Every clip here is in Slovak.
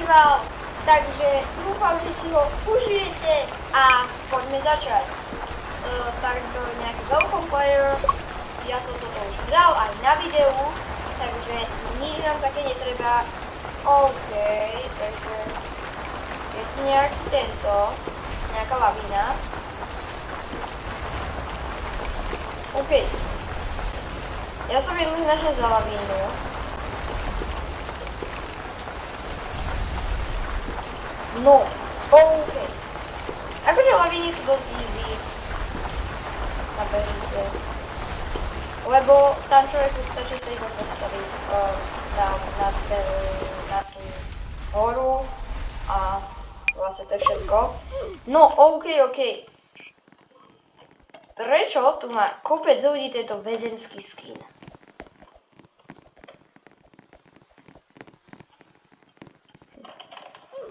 trval, takže dúfam, že si ho užijete a poďme začať. Tak to je nejaký welcome player, ja som toto už hral aj na videu, takže nič nám také netreba. OK, takže je tu nejaký tento, nejaká lavína. OK, ja som jednoznačne za lavínu. No, OK. Akože lavíny sú dosť easy na bežite. Lebo tam človeku stačí sa iba postaviť na tú horu a vlastne to je všetko. No, OK. Prečo tu má kopec ľudí tento väzenský skin?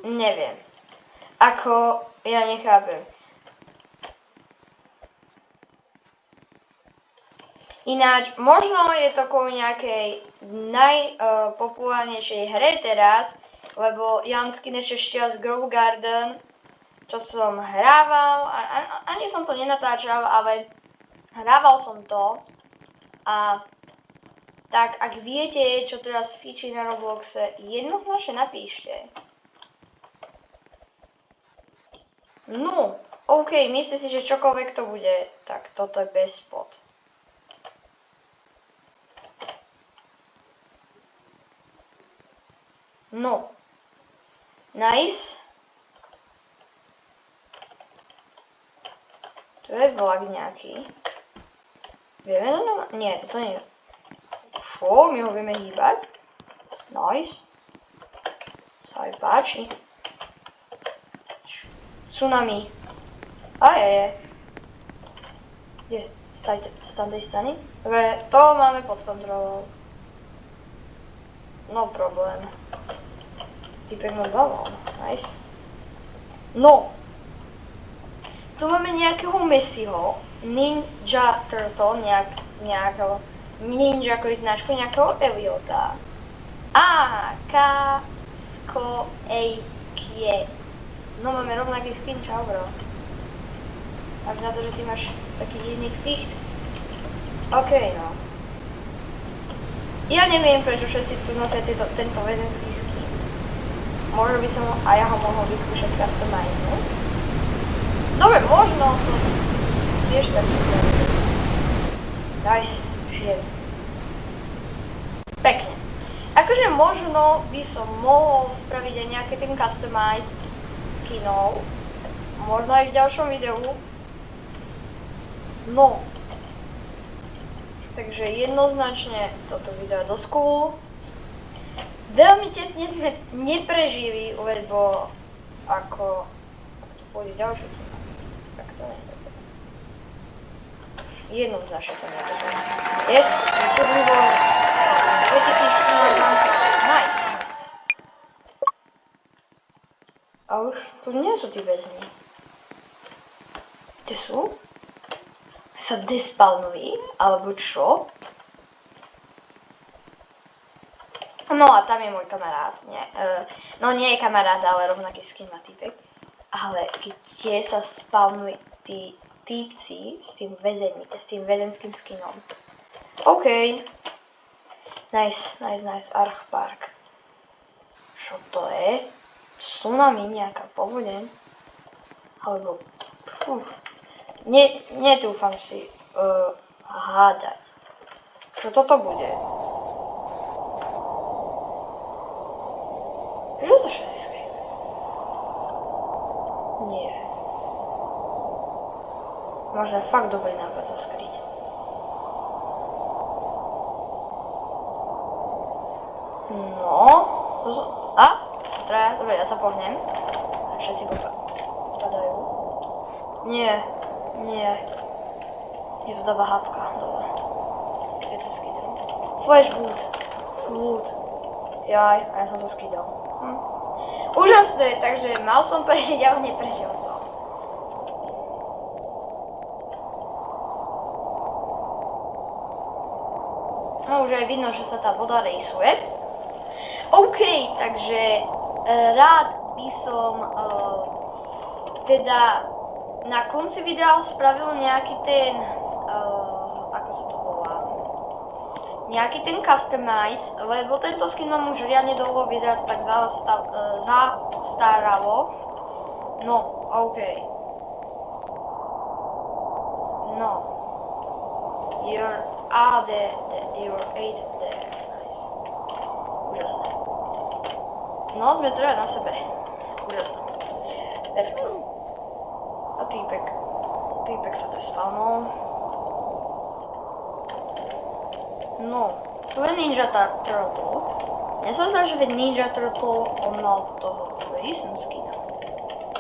Neviem. Ako, ja nechápem. Ináč, možno je to kvôli nejakej najpopulárnejšej hre teraz, lebo ja mám skin ešte z Grove Garden, čo som hrával, ani som to nenatáčal, ale hrával som to. A tak, ak viete, čo teraz fíči na Robloxe, jednoznačne napíšte. No, OK, myslíte si, že čokoľvek to bude, tak toto je bez spot. No, nice. Tu je vlak nejaký. Vieme to? Nie, toto nie. Čo? My ho vieme hýbať? Nice. Sa aj páči. Tsunami. Je. Kde? Z tej strany? Dobre, to máme pod kontrolou. No problém. Typek ma bavol. Nice. No. Tu máme nejakého Messiho. Ninja Turtle. Nejakého Ninja korytnáčku. Nejakého Eliota. Kasko Ejkie. No máme rovnaký skin, čau bro. Až na to, že ty máš taký divný ksicht. OK, no. Ja neviem, prečo všetci tu nosia tento väzenský skin. Možno by som ja ho mohol vyskúšať customize. Dobre, možno to tiež tak vyzerá. Nice, žijem. Pekne. Akože možno by som mohol spraviť aj nejaký ten customize skinov. Možno aj v ďalšom videu. No. Takže jednoznačne toto vyzerá dosť cool. Veľmi tesne sme neprežili, lebo ako to pôjde ďalšie tak to nie je. Jednoznačne to neprežili. Yes, tu bolo 2014. Nice. A už tu nie sú tí väzni. Kde sú? Sa despawnujú? Alebo čo? No a tam je môj kamarát. No nie je kamarát, ale rovnaký skin má typek. Ale kde sa spawnujú tí týpci s tým väzenským skinom. OK. Nice. Arch Park. Čo to je? Tsunami nejaká povodeň? Alebo... Netúfam si hádať. Čo toto bude? Prečo to všetci skryjú? Nie. Možno je fakt dobrý nápad sa skryť. No. Dobre, ja sa pohnem. A všetci padajú. Nie. Je tu dáva hapka. Dobre. Je to skydal. Flashwood. Jaj, a ja som to skydal. Úžasné, takže mal som prežiť, ale neprežil som. No už aj vidno, že sa tá voda rejsuje. OK, takže rád by som teda na konci videa spravil nejaký ten, ako sa to volá, nejaký ten customize, lebo tento skin mám už riadne dlho, vyzerá to tak zastaralo. No, OK. No. You're you're 8 there. Nice. Úžasné. No, sme teda na sebe. Úžasné. Perfekt. A týpek sa tu spavnul. No, tu je Ninja Turtle. Mne sa zdá, že Ninja Turtle on mal toho Raisin skina.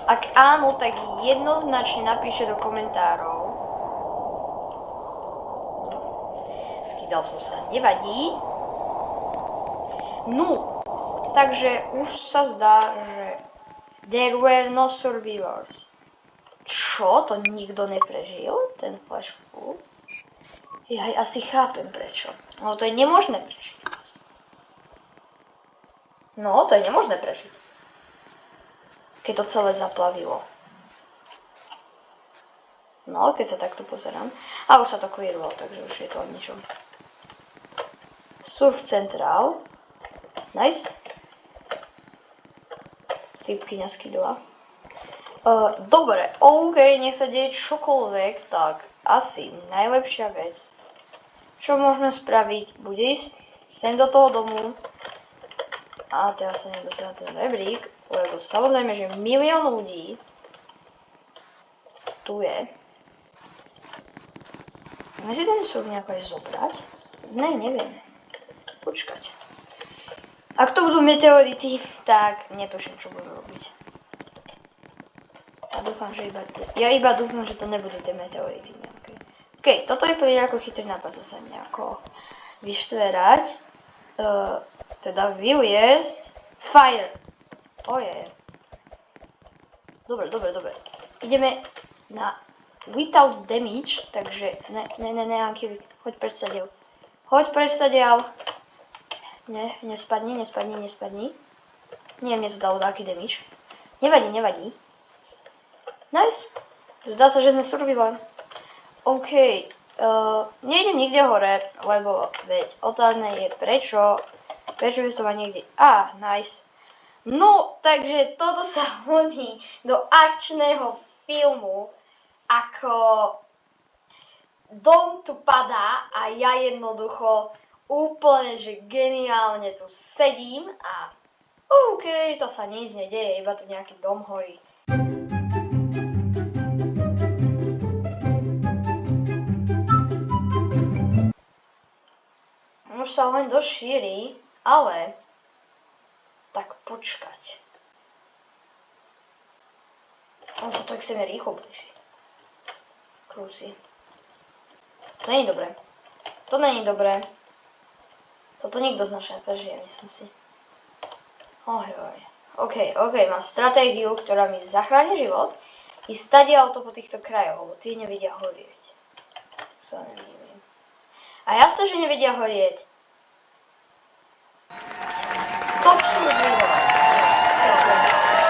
Ak áno, tak jednoznačne napíšte do komentárov. Skydal som sa, nevadí. No, takže už sa zdá, že there were no survivors. Čo? To nikto neprežil? Ten flash flood? Ja asi chápem prečo. No to je nemožné prežiť. No to je nemožné prežiť. Keď to celé zaplavilo. No, keď sa takto pozerám. A už sa to clearovalo, takže už je to o ničom. Surf Central. Nice. Typkyňa skydla. Dobre, OK, nech sa deje čokoľvek, tak asi najlepšia vec, čo môžeme spraviť, bude ísť sem do toho domu a teraz sa nedosiahne ten rebrík, lebo samozrejme, že milión ľudí tu je. Môžeme si ten súd nejako aj zobrať? Ne, neviem. Počkať. Ak to budú meteority, tak netuším, čo budeme robiť. A dúfam, že iba dúfam, že to nebudú tie meteority nejaké. OK, toto je prvý ako chytrý nápad sa nejako vyštverať. Teda vyliesť. Fire. Oje. Dobre. Ideme na without damage, takže ne, Ankylik, hoď preč sadiaľ. Ne, nespadni. Nie, mne to dalo taký damage. Nevadí. Nice. Zdá sa, že sme survival. OK. Nejdem nikde hore, lebo veď otázne je prečo by som ma niekde... Nice. No, takže toto sa hodí do akčného filmu, ako dom tu padá a ja jednoducho úplne, že geniálne tu sedím a OK, to sa nič nedeje, iba tu nejaký dom horí. Už sa len dosť šíri, ale tak počkať. On sa to k sebe rýchlo blíži. Krúsi. To není dobré. Toto nikto z našej neprežije, myslím si. Oj. OK, mám stratégiu, ktorá mi zachráni život. I stadiaľ to po týchto krajoch, lebo tí nevedia horieť. Sa nemýlim. A jasné, že nevedia horieť. Top survivor.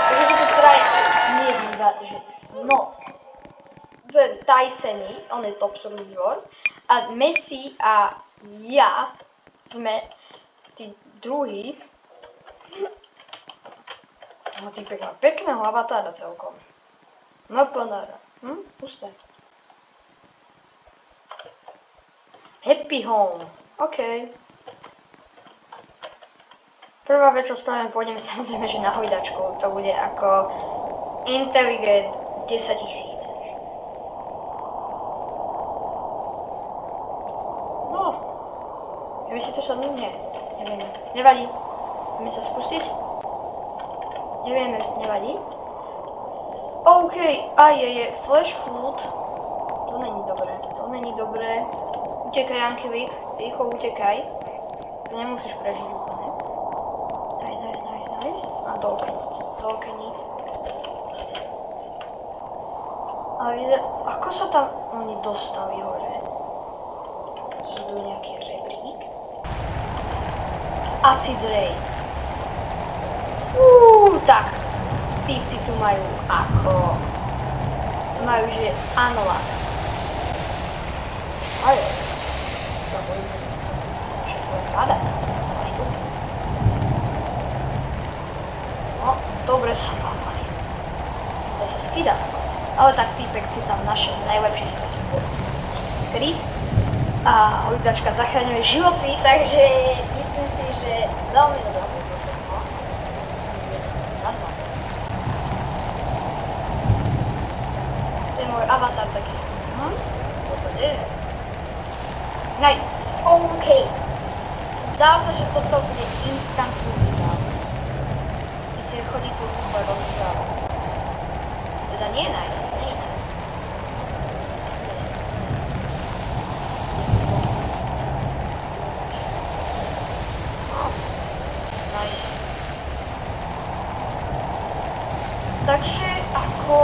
Takže to traja nie je že no Tysony, on je top survivor a Messi a ja sme tí druhí. No týpek má pekného avatára celkom. Mapanára. Pusté. Happy home. OK. Prvá vec, čo spravíme, pôjdeme samozrejme, že na hojdačku. To bude ako Intelligent 10 000. No. Ideme si to sadnúť? Nie. Nevieme. Nevadí. Ideme sa spustiť? Nevieme. Nevadí. OK. Je. Flash flood. To není dobré. Utekaj, Ankylik. Rýchlo utekaj. To nemusíš prežiť úplne. Nice. A dolke nic. Ale vyzerá, ako sa tam oni dostali hore? Sú tu nejaký rebrík? Acid Rain. Tak. Týpci tu majú ako... Majú, že Anola. Ale... Sa bojím, že sa pada. No, dobre sa mávali. To sa skýda. Ale tak týpek si tam našiel najlepší skryt. A ulidačka zachraňuje životy, takže myslím si, že veľmi dobrá pozornosť. To je môj avatar taký. To sa deje. Nice. OK. Zdá sa, že toto bude instant survival. Myslím, že chodí tu rýchle rozprávať. Teda nie je nice, nie je nice. Takže ako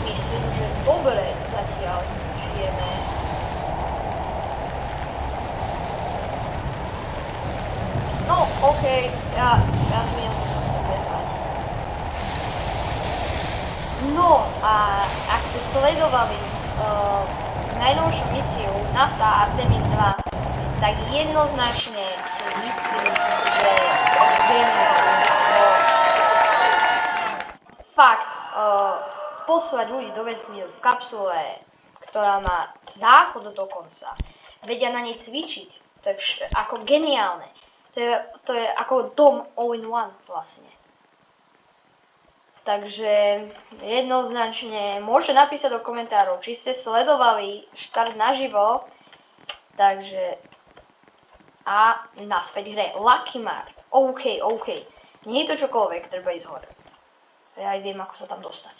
myslím, že dobre zatiaľ žijeme. No, OK, ja zmiem povedať. No a ak ste sledovali najnovšiu misiu NASA Artemis 2, tak jednoznačne si myslím, že fakt, poslať ľudí do vesmíru v kapsule, ktorá má záchod dokonca, vedia na nej cvičiť, to je ako geniálne. To je ako dom all-in-one vlastne. Takže jednoznačne môžete napísať do komentárov, či ste sledovali štart naživo, takže a naspäť hre Lucky Mart. OK. Nie je to čokoľvek, treba ísť hore. Ja aj viem, ako sa tam dostať.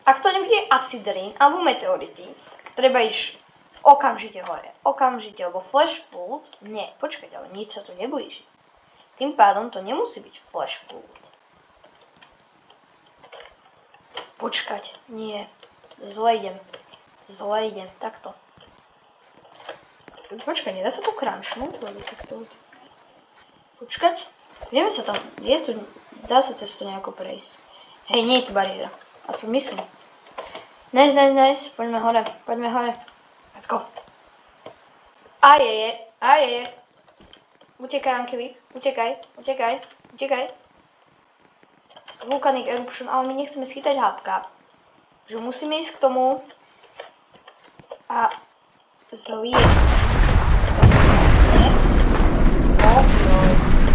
Ak to nebude acidrín alebo meteority, treba ísť okamžite hore. Okamžite, lebo flash flood, nie, počkať, ale nič sa tu neblíži. Tým pádom to nemusí byť flash flood. Počkať, nie, zle idem, takto. Počkať, nedá sa tu crunčnúť, lebo takto. Počkať, vieme sa tam, je tu, dá sa cez to nejako prejsť. Hej, nie je tu bariéra, aspoň myslím. Nice, poďme hore. Let's go. Ajeje. Utekaj, Ankelik, utekaj. Volcanic eruption, ale my nechceme schytať hápka. Že musíme ísť k tomu a zliesť.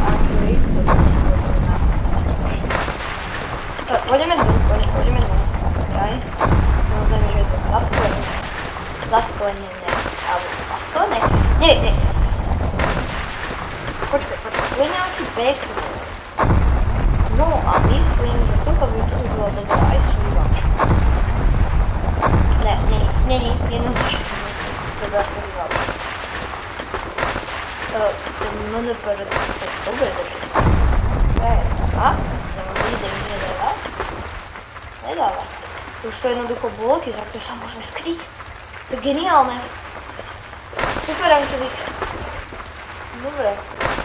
Ankelik, Poďme dnu. Okay. Samozrejme, že je to zasklenené. Alebo zasklené? Nie. Počkaj, tu je nejaký backroom. No a myslím, že toto by tu bolo dobré aj survival chance. Nie, jednoznačne dobrá survival chance. Ten MNPR sa dobre drží. A? Nedáva. Už to jednoducho bloky, za ktoré sa môžeme skryť. To je geniálne. Super, Ankelik. Dobre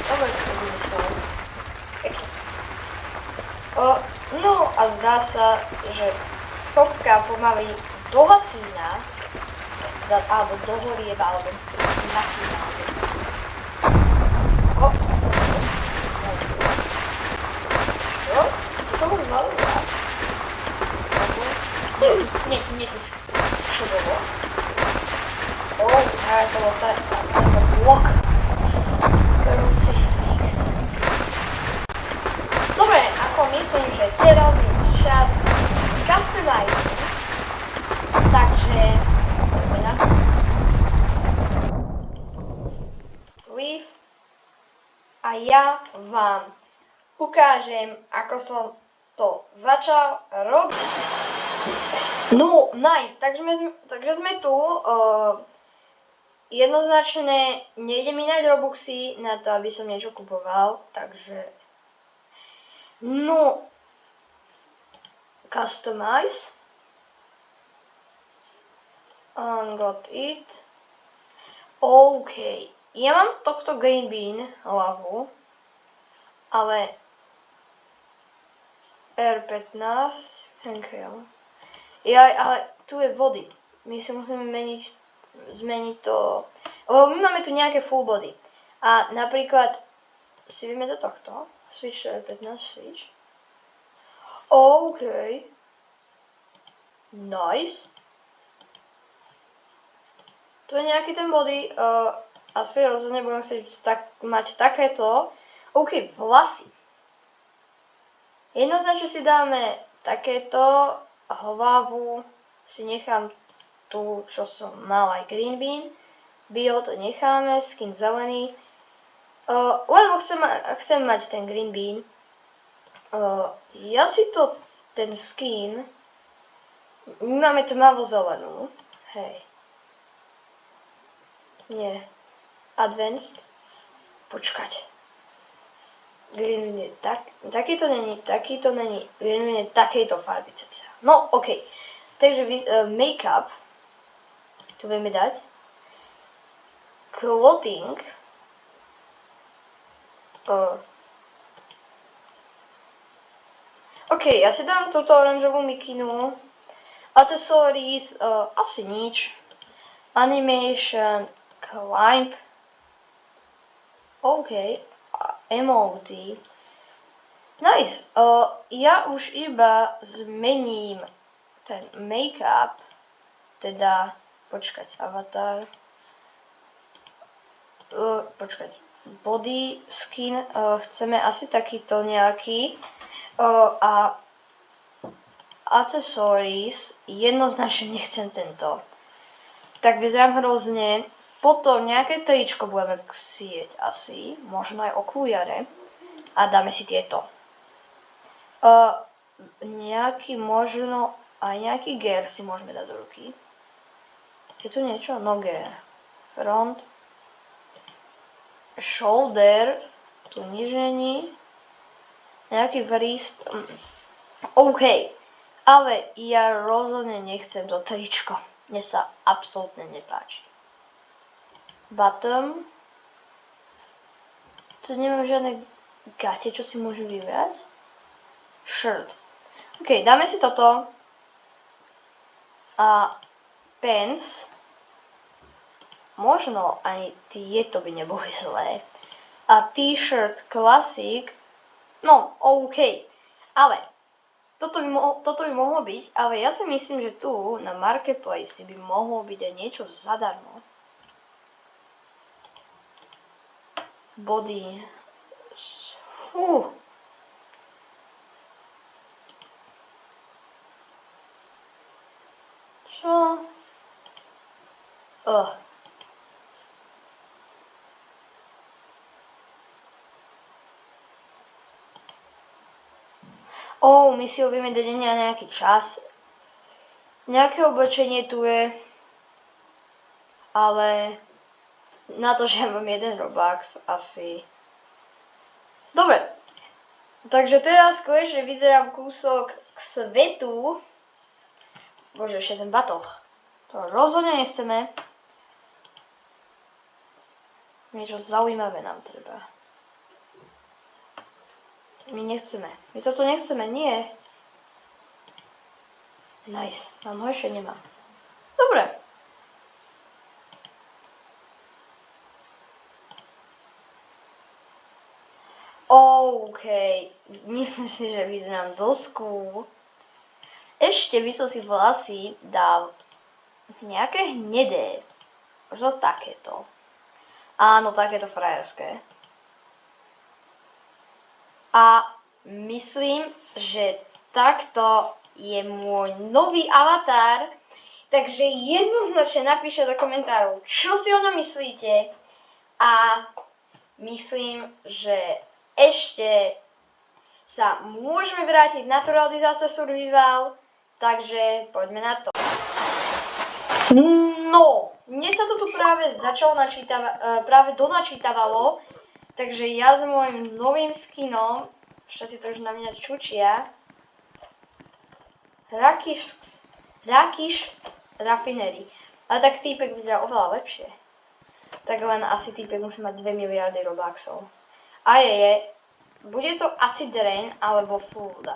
to vymyslel. Pekne. No a zdá sa, že sopka pomaly dohasína, alebo dohorieva, alebo nasína. Čo? Čo to bolo zvalila? Netuž, čo bolo? To bol tento blok. Crucifix. Dobre, ako myslím, že teraz je čas customizing. Takže... Leave. A ja vám ukážem, ako som to začal robiť. No, nice, takže sme tu. Jednoznačne nejde mi nájsť Robuxy na to, aby som niečo kupoval, takže... No... Customize. Got it. OK. Ja mám tohto Green Bean hlavu. ale R15, Henkel. Ale tu je body. My si musíme zmeniť to. Lebo my máme tu nejaké full body. A napríklad si vieme do tohto. Switch R15, switch. OK. Nice. Tu je nejaký ten body. Asi rozhodne budem chcieť mať takéto. OK, vlasy. Jednoznačne si dáme takéto, hlavu si nechám tu, čo som mal aj green bean, build necháme, skin zelený, lebo chcem mať ten green bean. Ja si to, ten skin, my máme tmavo zelenú, hej, nie, advanced, počkať. Green je takýto není, green je takejto farby cca. No, OK. Takže make-up, tu vieme dať. Clothing. OK, ja si dám túto oranžovú mikinu. Accessories, asi nič. Animation, climb. OK. Emoty. Nice. Ja už iba zmením ten make-up, teda, počkať, avatar, body, skin, chceme asi takýto nejaký, a accessories, jednoznačne nechcem tento. Tak vyzerám hrozne. Potom nejaké tričko budeme chcieť asi, možno aj okuliare. A dáme si tieto. Nejaký možno, aj nejaký gear si môžeme dať do ruky. Je tu niečo? No gear. Front. Shoulder. Tu nič není. Nejaký wrist. OK. Ale ja rozhodne nechcem to tričko. Mne sa absolútne nepáči. Bottom. Tu nemám žiadne gate, čo si môžem vybrať. Shirt. OK, dáme si toto. A pants. Možno ani tieto by neboli zlé. A t-shirt classic. No, OK. Ale toto by mohlo byť, ale ja si myslím, že tu na Marketplace by mohlo byť aj niečo zadarmo. Body. Fú. Čo? My si ho vieme dať na nejaký čas. Nejaké oblečenie tu je. Ale na to, že mám jeden Robux, asi. Dobre. Takže teraz konečne vyzerám kúsok k svetu. Bože, ešte ten batoh. To rozhodne nechceme. Niečo zaujímavé nám treba. My nechceme. My toto nechceme, nie. Nice. Mám ho ešte nemám. Dobre. OK. Myslím si, že vyzerám dosť cool. Ešte by som si vlasy dal nejaké hnedé. Možno takéto. Áno, takéto frajerské. A myslím, že takto je môj nový avatar. Takže jednoznačne napíšte do komentárov, čo si o ňom myslíte. A myslím, že ešte sa môžeme vrátiť na Naturalizácia Survival. Takže poďme na to. No, mne sa to tu práve donačítavalo. Takže ja s môjim novým skinom, všetci to už na mňa čučia, Rakiš Raffinery. Ale tak týpek vyzerá oveľa lepšie. Tak len asi týpek musí mať 2 miliardy Robuxov. A je bude to acid rain alebo fooda.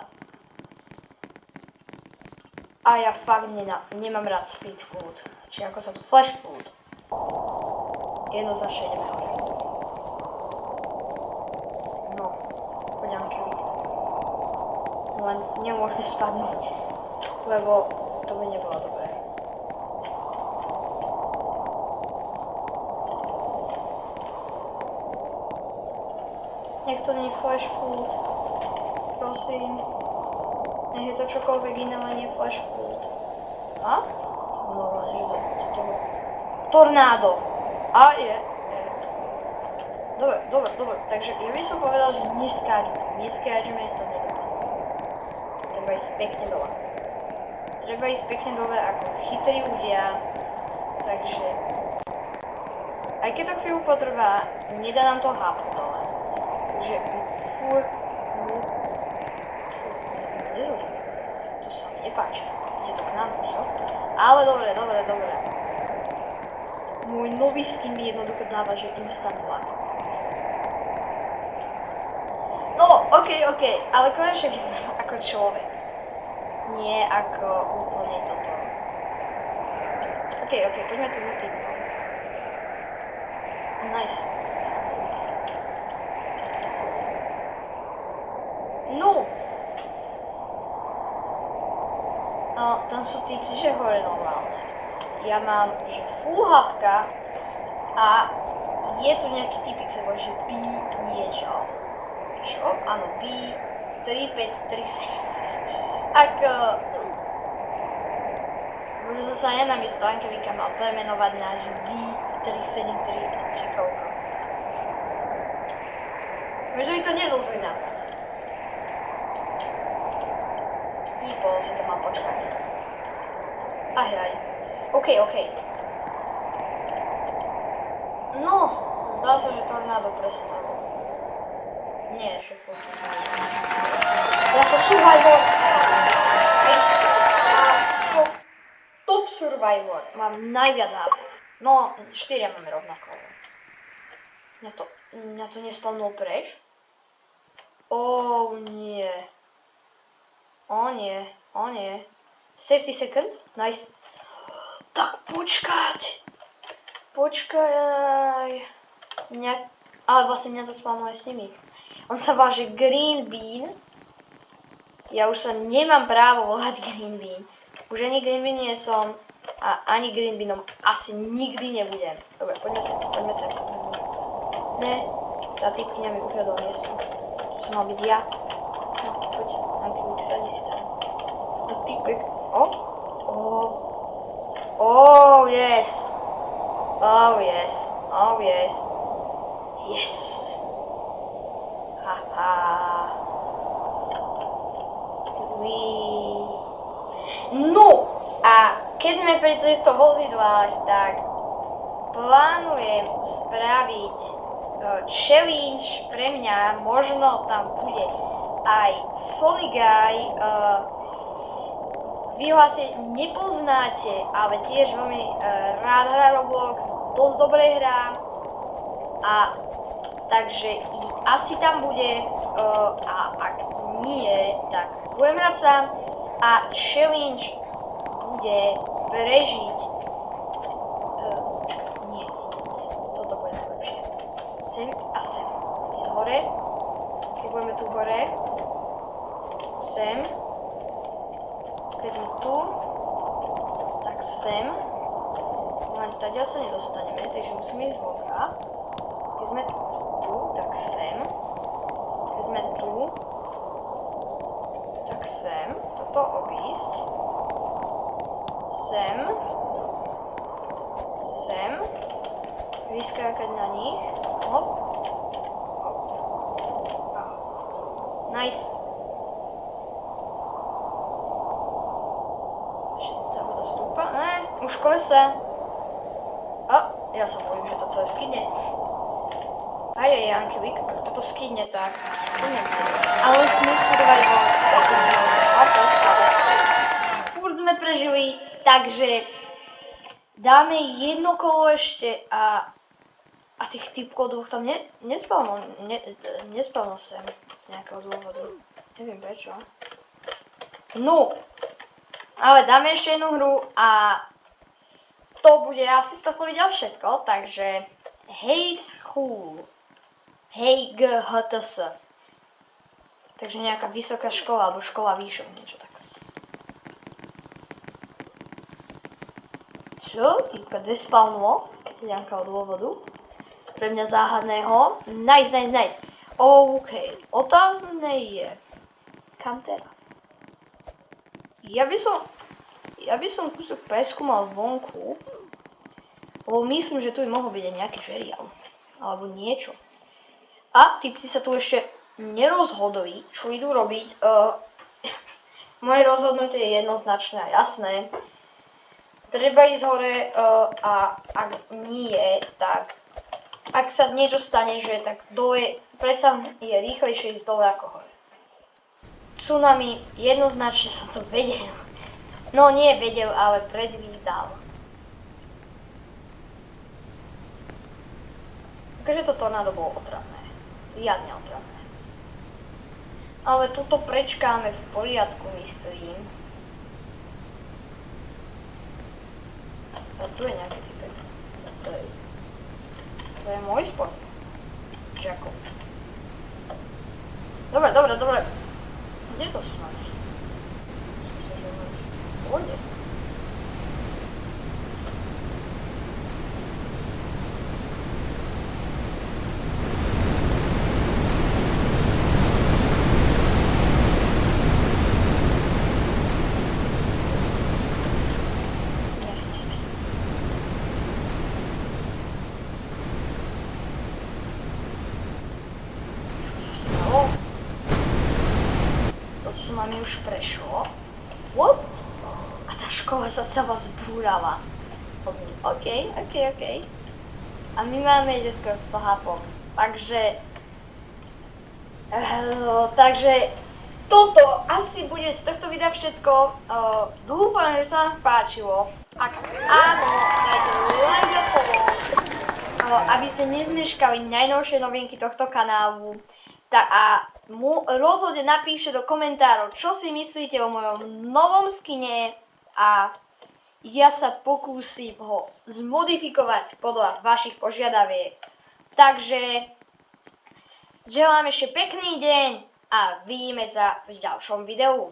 A ja fakt nemám rád speed food. Či ako sa to flash food. Jednoznačne ideme hore. No, poďme kili. No a nemôžeme spadnúť, lebo to by nebolo dobré. Nech to nie je flash food. Prosím. Nech je to čokoľvek iné, ale nie flash food. A? Normálne, že to bolo. Tornádo. A je. Dobre. Takže ja by som povedal, že neskáčeme, to nedopadne. Treba ísť pekne dole. Treba ísť pekne dole ako chytrí ľudia. Takže aj keď to chvíľu potrvá, nedá nám to hápu dole. Takže furt nezhodíme. To sa mi nepáči. Ide to k nám, čo? Ale dobre. Môj nový skin mi jednoducho dáva, že instant lag. No, okej, ale konečne vyzerám ako človek. Nie ako úplne toto. Okej, poďme tu za tým. Nice. No! Tam sú typy, že hore normálne. Ja mám, že full hapka a je tu nejaký typik, sa volá, že B niečo. Čo? Áno, B3537. Možno som sa ja namiesto Ankevika mal premenovať na B373 či koľko. Možno mi to nebol svoj nápad. Nebol si to mám počkať. Aj. OK. No, zdá sa, že tornádo prestalo. Nie, že furt. Ja som survivor. Top survivor. Mám najviac HP. No, 4 máme rovnako. Mňa to nespavnul preč. Nie. Safety second. Nice. Tak počkať. Ale vlastne mňa to spavnul aj s nimi. On sa váže Green Bean. Ja už sa nemám právo volať Green Bean. Už ani Green Bean nie som. A ani Green Beanom asi nikdy nebudem. Dobre, poďme sa. Ne, tá typkyňa mi ukradla miesto. To som mal byť ja. No, poď, Ankylik, sadni si tam. No, typek. Oh, yes. Yes. Haha. No, a keď sme pri týchto vozidlách, tak plánujem spraviť challenge pre mňa, možno tam bude aj Sonic Guy. Vy ho asi nepoznáte, ale tiež veľmi rád hrá Roblox, dosť dobre hrá. A takže asi tam bude, a ak nie, tak budem hrať sám. A challenge bude prežiť. Nie. Toto bude najlepšie. Sem a sem. Ísť hore. Keď budeme tu hore. Sem. Keď sme tu. Tak sem. Len tady sa nedostaneme, takže musíme ísť vonka. Keď sme tu, tak sem. Keď sme tu, tak sem. Toto obísť. Sem. Vyskákať na nich. Hop. Nice. Tá voda stúpa. Ne, už kolesa. Ja sa bojím, že to celé skydne. Aj, Ankylik, ak toto skydne, tak to nebude. Ale sme survivor. Furt sme prežili, takže dáme jedno kolo ešte a tých typkov dvoch tam nespavnú sem. z nejakého dôvodu. Neviem prečo. No, ale dáme ešte jednu hru a to bude asi z toho videa všetko, takže hej school. Hej GHTS. Takže nejaká vysoká škola, alebo škola výšok, niečo také. Čo? Týpka despawnulo z nejakého dôvodu. Pre mňa záhadného. Nice. OK. Otázne je, kam teraz? Ja by som kúsok preskúmal vonku, lebo myslím, že tu by mohol byť aj nejaký žeriav. Alebo niečo. A typci sa tu ešte nerozhodli, čo idú robiť. Moje rozhodnutie je jednoznačné a jasné. Treba ísť hore a ak nie, tak ak sa niečo stane, že tak dole, predsa je rýchlejšie ísť dole ako hore. Tsunami, jednoznačne som to vedel. No nie vedel, ale predvídal. Takže to tornádo bolo otravné. Riadne otravné. Ale tuto prečkáme v poriadku, myslím. A tu je nejaký typek. To je môj sport. Jacob. Dobre. Kde to sú naši? Myslím, že už pôjde. Tsunami už prešlo. What? A tá škola sa celá zbúrala. OK. A my máme skoro 100 hapov. Takže toto asi bude z tohto videa všetko. Dúfam, že sa vám páčilo. Ak áno, dajte like a follow, aby ste nezmeškali najnovšie novinky tohto kanálu. A rozhodne napíšte do komentárov, čo si myslíte o mojom novom skine a ja sa pokúsim ho zmodifikovať podľa vašich požiadaviek. Takže želám ešte pekný deň a vidíme sa v ďalšom videu.